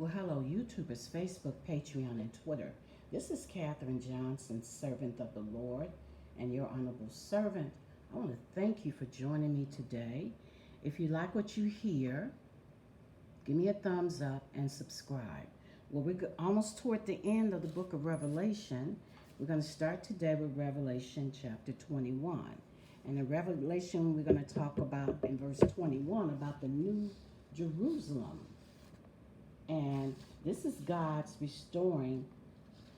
Well, hello, YouTubers, Facebook, Patreon, and Twitter. This is Katherine Johnson, servant of the Lord and your honorable servant. I want to thank you for joining me today. If you like what you hear, give me a thumbs up and subscribe. Well, we're almost toward the end of the book of Revelation. We're going to start today with Revelation chapter 21. And in Revelation, we're going to talk about, in verse 21, about the new Jerusalem. And this is God's restoring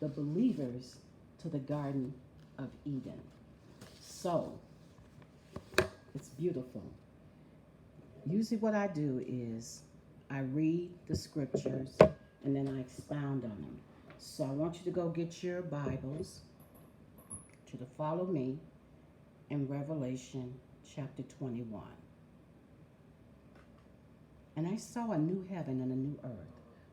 the believers to the Garden of Eden. So, it's beautiful. Usually, what I do is I read the scriptures and then I expound on them. So, I want you to go get your Bibles to follow me in Revelation chapter 21. And I saw a new heaven and a new earth.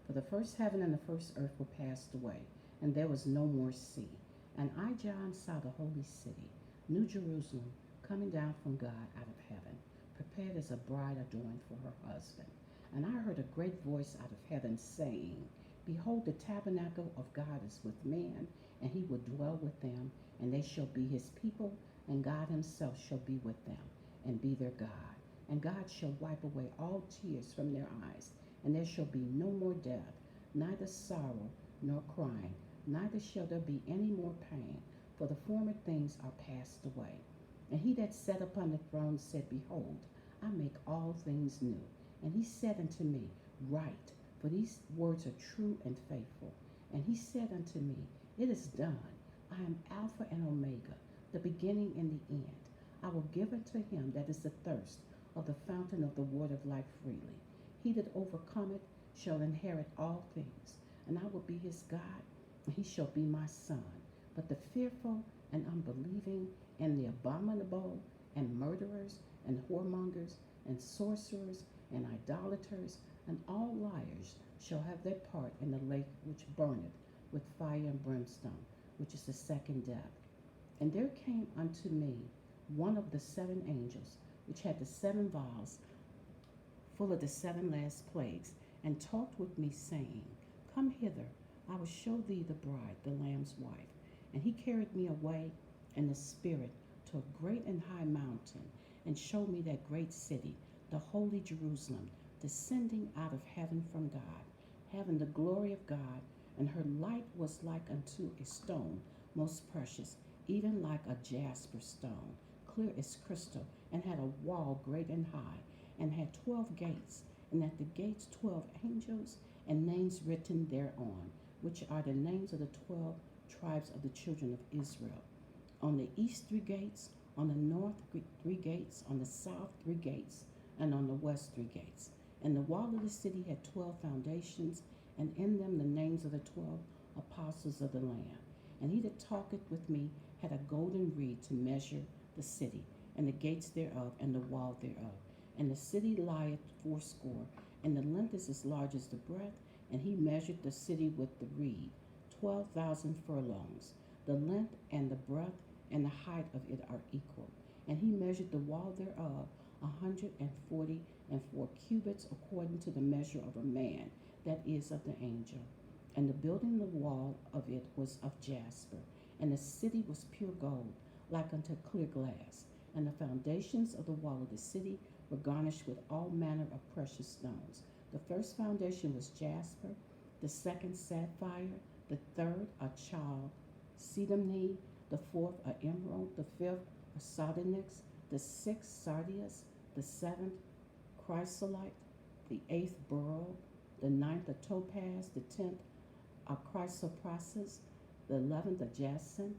For the first heaven and the first earth were passed away, and there was no more sea. And I, John, saw the holy city, New Jerusalem, coming down from God out of heaven, prepared as a bride adorned for her husband. And I heard a great voice out of heaven saying, Behold, the tabernacle of God is with men, and he will dwell with them, and they shall be his people, and God himself shall be with them, and be their God. And God shall wipe away all tears from their eyes, and there shall be no more death, neither sorrow nor crying, neither shall there be any more pain, for the former things are passed away. And he that sat upon the throne said, Behold, I make all things new. And he said unto me, Write, for these words are true and faithful. And he said unto me, It is done. I am Alpha and Omega, the beginning and the end. I will give unto him that is athirst of the fountain of the word of life freely. He that overcometh shall inherit all things, and I will be his God, and he shall be my son. But the fearful and unbelieving, and the abominable, and murderers, and whoremongers, and sorcerers, and idolaters, and all liars shall have their part in the lake which burneth with fire and brimstone, which is the second death. And there came unto me one of the seven angels, which had the seven vials full of the seven last plagues, and talked with me, saying, Come hither, I will show thee the bride, the Lamb's wife. And he carried me away in the spirit to a great and high mountain, and showed me that great city, the holy Jerusalem, descending out of heaven from God, having the glory of God, and her light was like unto a stone most precious, even like a jasper stone, clear as crystal, and had a wall great and high, and had 12 gates, and at the gates 12 angels, and names written thereon, which are the names of the 12 tribes of the children of Israel. On the east 3 gates, on the north 3 gates, on the south 3 gates, and on the west 3 gates. And the wall of the city had 12 foundations, and in them the names of the 12 apostles of the Lamb. And he that talketh with me had a golden reed to measure the city, and the gates thereof, and the wall thereof. And the city lieth fourscore, and the length is as large as the breadth. And he measured the city with the reed, 12,000 furlongs. The length and the breadth and the height of it are equal. And he measured the wall thereof 144 cubits, according to the measure of a man, that is of the angel. And the building of the wall of it was of jasper, and the city was pure gold, like unto clear glass. And the foundations of the wall of the city were garnished with all manner of precious stones. The first foundation was jasper, the second sapphire, the third a chalcedony, the fourth a emerald, the fifth a sardonyx, the sixth sardius, the seventh chrysolite, the eighth beryl, the ninth a topaz, the 10th a chrysoprasus, the 11th a jacinth,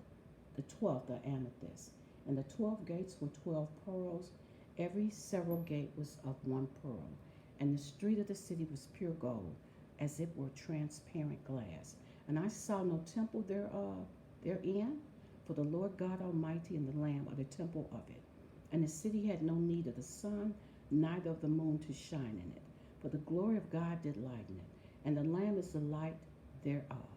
the 12th a amethyst. And the 12 gates were 12 pearls. Every several gate was of 1 pearl. And the street of the city was pure gold, as it were transparent glass. And I saw no temple therein, for the Lord God Almighty and the Lamb are the temple of it. And the city had no need of the sun, neither of the moon to shine in it, for the glory of God did lighten it. And the Lamb is the light thereof.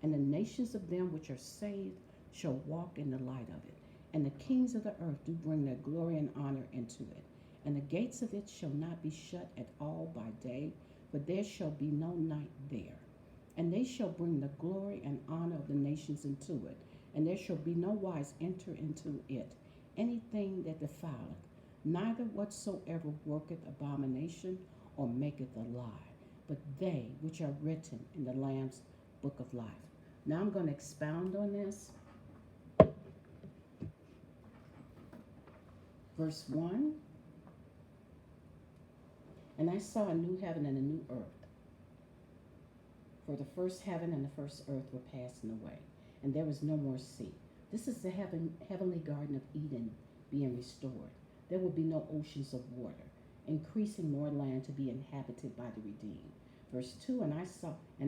And the nations of them which are saved shall walk in the light of it. And the kings of the earth do bring their glory and honor into it. And the gates of it shall not be shut at all by day, for there shall be no night there. And they shall bring the glory and honor of the nations into it, and there shall be no wise enter into it anything that defileth, neither whatsoever worketh abomination or maketh a lie, but they which are written in the Lamb's book of life. Now I'm going to expound on this. Verse 1. And I saw a new heaven and a new earth. For the first heaven and the first earth were passing away, and there was no more sea. This is the heavenly Garden of Eden being restored. There will be no oceans of water, increasing more land to be inhabited by the redeemed. Verse 2, and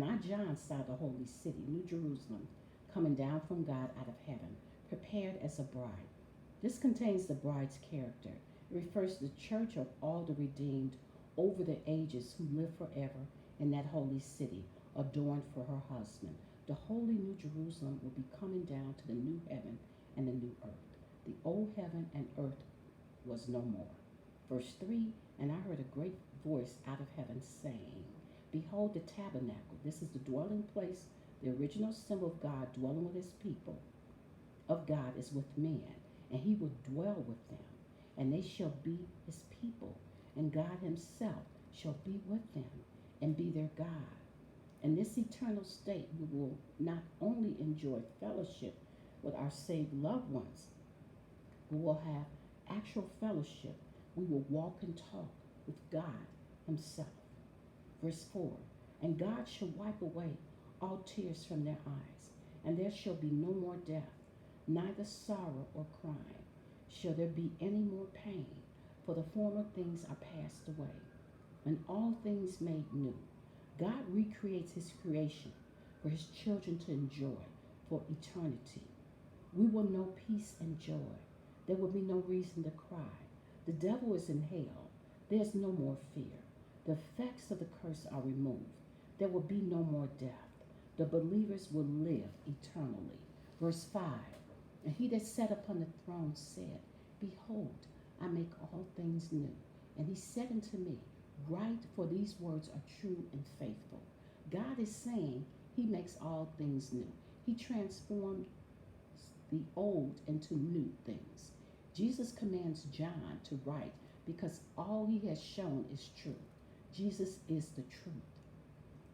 I, John, saw the holy city, New Jerusalem, coming down from God out of heaven, prepared as a bride. This contains the bride's character. It refers to the church of all the redeemed over the ages who live forever in that holy city, adorned for her husband. The holy New Jerusalem will be coming down to the new heaven and the new earth. The old heaven and earth was no more. Verse 3, and I heard a great voice out of heaven saying, Behold the tabernacle. This is the dwelling place, the original symbol of God dwelling with his people, of God is with men, and he will dwell with them, and they shall be his people, and God himself shall be with them and be their God. In this eternal state, we will not only enjoy fellowship with our saved loved ones, we will have actual fellowship. We will walk and talk with God himself. Verse 4, and God shall wipe away all tears from their eyes, and there shall be no more death, neither sorrow or crying. Shall there be any more pain? For the former things are passed away, and all things made new. God recreates his creation for his children to enjoy for eternity. We will know peace and joy. There will be no reason to cry. The devil is in hell. There's no more fear. The effects of the curse are removed. There will be no more death. The believers will live eternally. Verse 5, and he that sat upon the throne said, Behold, I make all things new. And he said unto me, Write, for these words are true and faithful. God is saying he makes all things new. He transformed the old into new things. Jesus commands John to write because all he has shown is true. Jesus is the truth.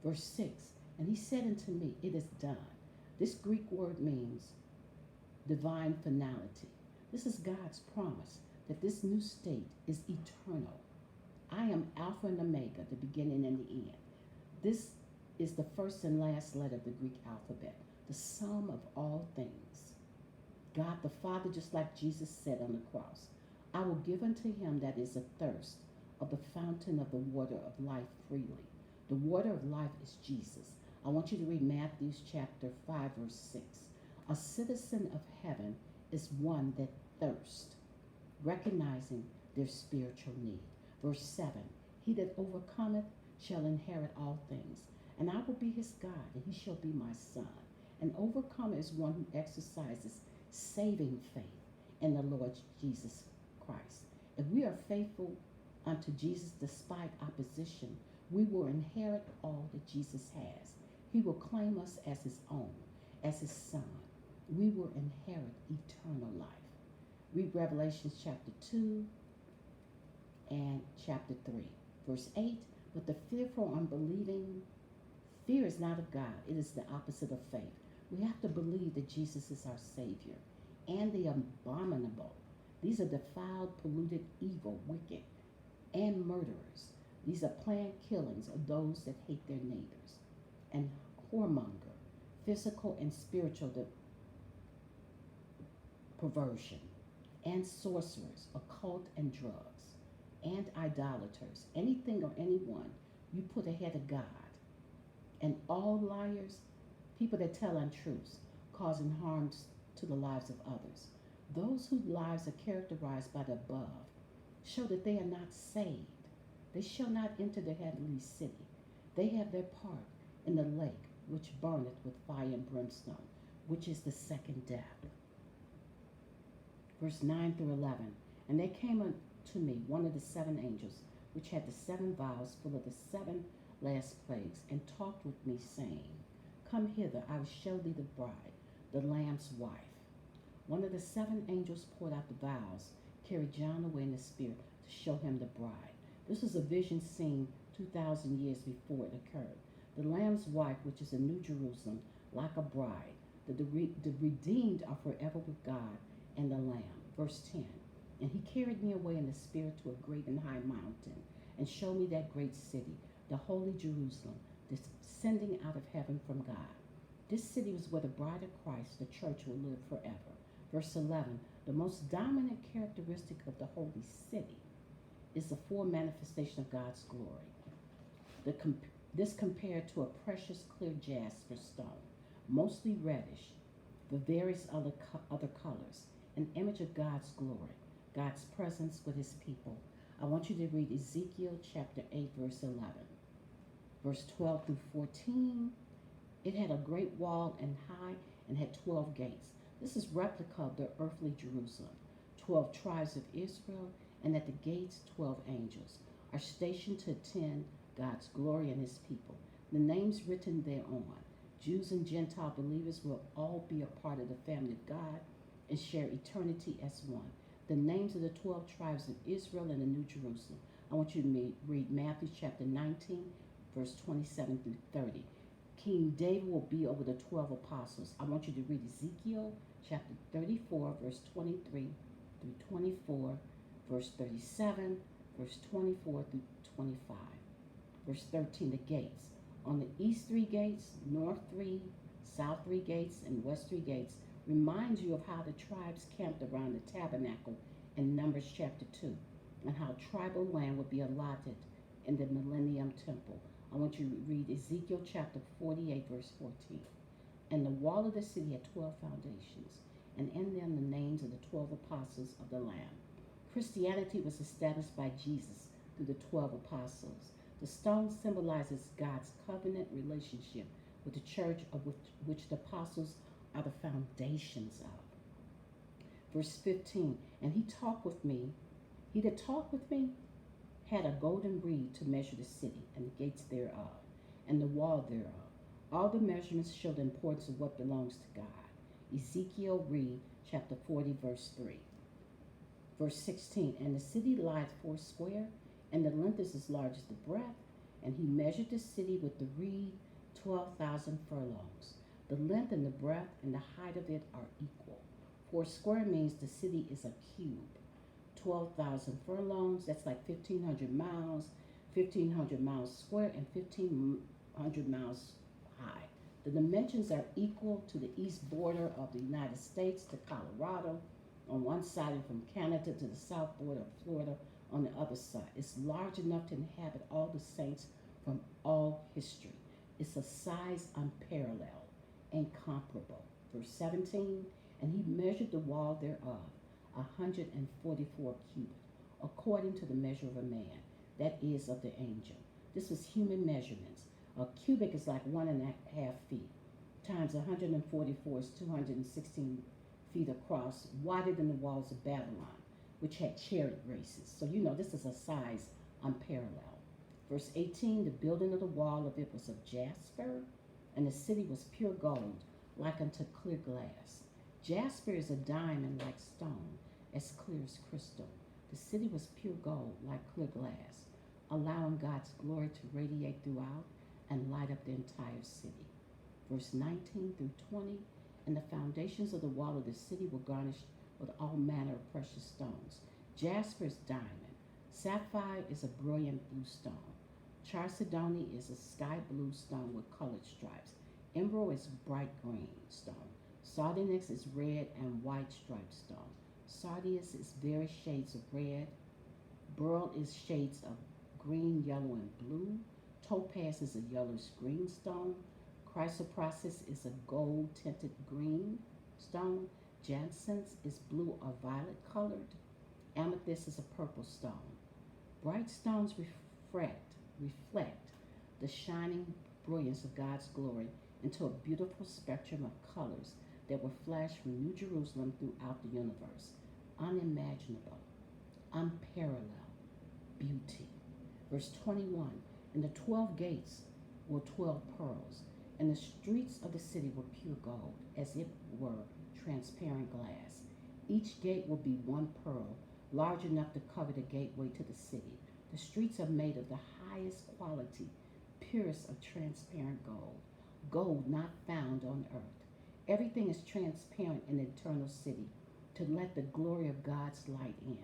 Verse 6, and he said unto me, It is done. This Greek word means divine finality. This is God's promise that this new state is eternal. I am Alpha and Omega, the beginning and the end. This is the first and last letter of the Greek alphabet, the sum of all things. God the Father, just like Jesus said on the cross, I will give unto him that is athirst of the fountain of the water of life freely. The water of life is Jesus. I want you to read Matthew chapter 5, verse 6. A citizen of heaven is one that thirsts, recognizing their spiritual need. Verse 7, he that overcometh shall inherit all things, and I will be his God, and he shall be my son. An overcomer is one who exercises saving faith in the Lord Jesus Christ. If we are faithful unto Jesus despite opposition, we will inherit all that Jesus has. He will claim us as his own, as his son. We will inherit eternal life. Read Revelation chapter 2 and chapter 3. Verse 8, but the fearful, unbelieving, fear is not of God. It is the opposite of faith. We have to believe that Jesus is our Savior. And the abominable. These are defiled, polluted, evil, wicked, and murderers. These are planned killings of those that hate their neighbors. And whoremonger, physical and spiritual perversion, and sorcerers, occult and drugs, and idolaters, anything or anyone you put ahead of God. And all liars, people that tell untruths, causing harms to the lives of others. Those whose lives are characterized by the above show that they are not saved. They shall not enter the heavenly city. They have their part in the lake which burneth with fire and brimstone, which is the second death. Verse 9 through 11. And there came unto me one of the seven angels, which had the seven vials full of the seven last plagues, and talked with me, saying, Come hither, I will show thee the bride, the Lamb's wife. One of the seven angels poured out the vials, carried John away in the spirit to show him the bride. This was a vision seen 2,000 years before it occurred. The Lamb's wife, which is a new Jerusalem, like a bride. The redeemed are forever with God and the Lamb. Verse 10. And he carried me away in the spirit to a great and high mountain, and showed me that great city, the holy Jerusalem, descending out of heaven from God. This city was where the bride of Christ, the church, will live forever. Verse 11. The most dominant characteristic of the holy city is the full manifestation of God's glory. This compared to a precious clear jasper stone, mostly reddish, with various other colors, an image of God's glory, God's presence with his people. I want you to read Ezekiel chapter 8, verse 11. Verse 12 through 14, it had a great wall and high and had 12 gates. This is replica of the earthly Jerusalem. 12 tribes of Israel, and at the gates 12 angels are stationed to attend God's glory and his people. The names written thereon, Jews and Gentile believers, will all be a part of the family of God and share eternity as one. The names of the 12 tribes of Israel and the New Jerusalem. I want you to read Matthew chapter 19, verse 27 through 30. King David will be over the 12 apostles. I want you to read Ezekiel chapter 34, verse 23 through 24, verse 37, verse 24 through 25. Verse 13, the gates. On the east 3 gates, north 3, south 3 gates, and west 3 gates reminds you of how the tribes camped around the tabernacle in Numbers chapter 2, and how tribal land would be allotted in the Millennium Temple. I want you to read Ezekiel chapter 48, verse 14. And the wall of the city had 12 foundations, and in them the names of the 12 apostles of the Lamb. Christianity was established by Jesus through the 12 apostles. The stone symbolizes God's covenant relationship with the church, of which the apostles are the foundations of. Verse 15, and he talked with me. He that talked with me had a golden reed to measure the city and the gates thereof, and the wall thereof. All the measurements show the importance of what belongs to God. Ezekiel read chapter 40, verse 3. Verse 16, and the city lieth 4 square, and the length is as large as the breadth, and he measured the city with the reed 12,000 furlongs. The length and the breadth and the height of it are equal. 4 square means the city is a cube. 12,000 furlongs, that's like 1,500 miles, 1,500 miles square, and 1,500 miles high. The dimensions are equal to the east border of the United States to Colorado on one side, and from Canada to the south border of Florida on the other side. It's large enough to inhabit all the saints from all history. It's a size unparalleled, incomparable. Verse 17, and he measured the wall thereof 144 cubits, according to the measure of a man, that is of the angel. This was human measurements. A cubit is like 1.5 feet, times 144 is 216 feet across, wider than the walls of Babylon, which had chariot races. So you know this is a size unparalleled. Verse 18, the building of the wall of it was of jasper, and the city was pure gold, like unto clear glass. Jasper is a diamond like stone, as clear as crystal. The city was pure gold, like clear glass, allowing God's glory to radiate throughout and light up the entire city. Verse 19 through 20, and the foundations of the wall of the city were garnished with all manner of precious stones. Jasper is diamond. Sapphire is a brilliant blue stone. Chalcedony is a sky blue stone with colored stripes. Emerald is bright green stone. Sardonyx is red and white striped stone. Sardius is various shades of red. Beryl is shades of green, yellow, and blue. Topaz is a yellowish green stone. Chrysoprasus is a gold tinted green stone. Jacinth is blue or violet colored. Amethyst is a purple stone. Bright stones reflect the shining brilliance of God's glory into a beautiful spectrum of colors that will flash from New Jerusalem throughout the universe. Unimaginable, unparalleled beauty. Verse 21, And the 12 gates were 12 pearls, and the streets of the city were pure gold, as it were transparent glass. Each gate will be one pearl, large enough to cover the gateway to the city. The streets are made of the highest quality, purest of transparent gold, gold not found on earth. Everything is transparent in the eternal city to let the glory of God's light in.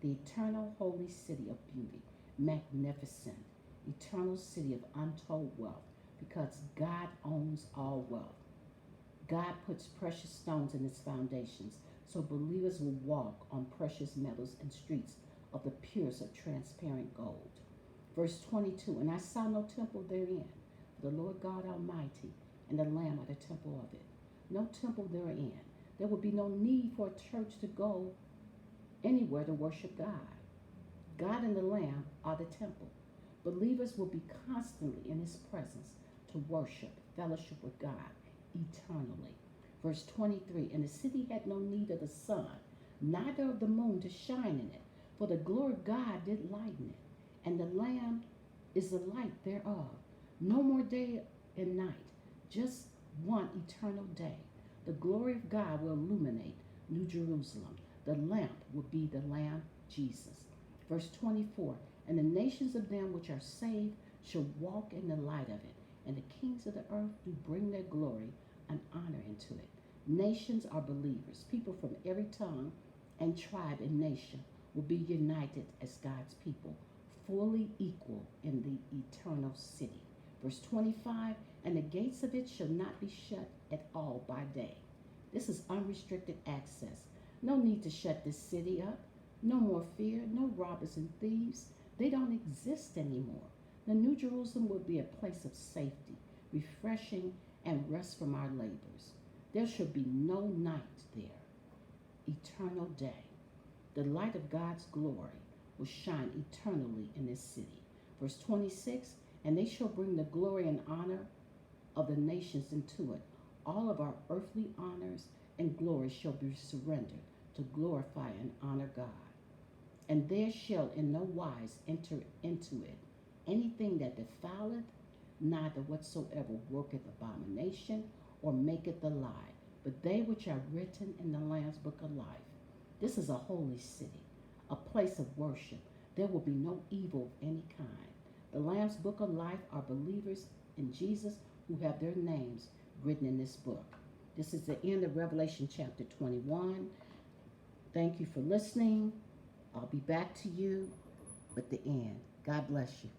The eternal holy city of beauty, magnificent, eternal city of untold wealth, because God owns all wealth. God puts precious stones in its foundations, so believers will walk on precious metals and streets of the purest of transparent gold. Verse 22, and I saw no temple therein, for the Lord God Almighty and the Lamb are the temple of it. No temple therein. There will be no need for a church to go anywhere to worship God. God and the Lamb are the temple. Believers will be constantly in his presence to worship, fellowship with God eternally. Verse 23, and the city had no need of the sun, neither of the moon to shine in it, for the glory of God did lighten it, and the Lamb is the light thereof. No more day and night, just one eternal day. The glory of God will illuminate New Jerusalem. The lamp will be the Lamb, Jesus. Verse 24, and the nations of them which are saved shall walk in the light of it, and the kings of the earth do bring their glory and honor into it. Nations are believers. People from every tongue and tribe and nation will be united as God's people, fully equal in the eternal city. Verse 25, and the gates of it shall not be shut at all by day. This is unrestricted access. No need to shut this city up. No more fear, no robbers and thieves. They don't exist anymore. The New Jerusalem will be a place of safety, refreshing, and rest from our labors. There shall be no night there. Eternal day. The light of God's glory will shine eternally in this city. Verse 26, and they shall bring the glory and honor of the nations into it. All of our earthly honors and glory shall be surrendered to glorify and honor God. And there shall in no wise enter into it anything that defileth, neither whatsoever worketh abomination, or maketh a lie, but they which are written in the Lamb's book of life. This is a holy city, a place of worship. There will be no evil of any kind. The Lamb's book of life are believers in Jesus who have their names written in this book. This is the end of Revelation chapter 21. Thank you for listening. I'll be back to you with the end. God bless you.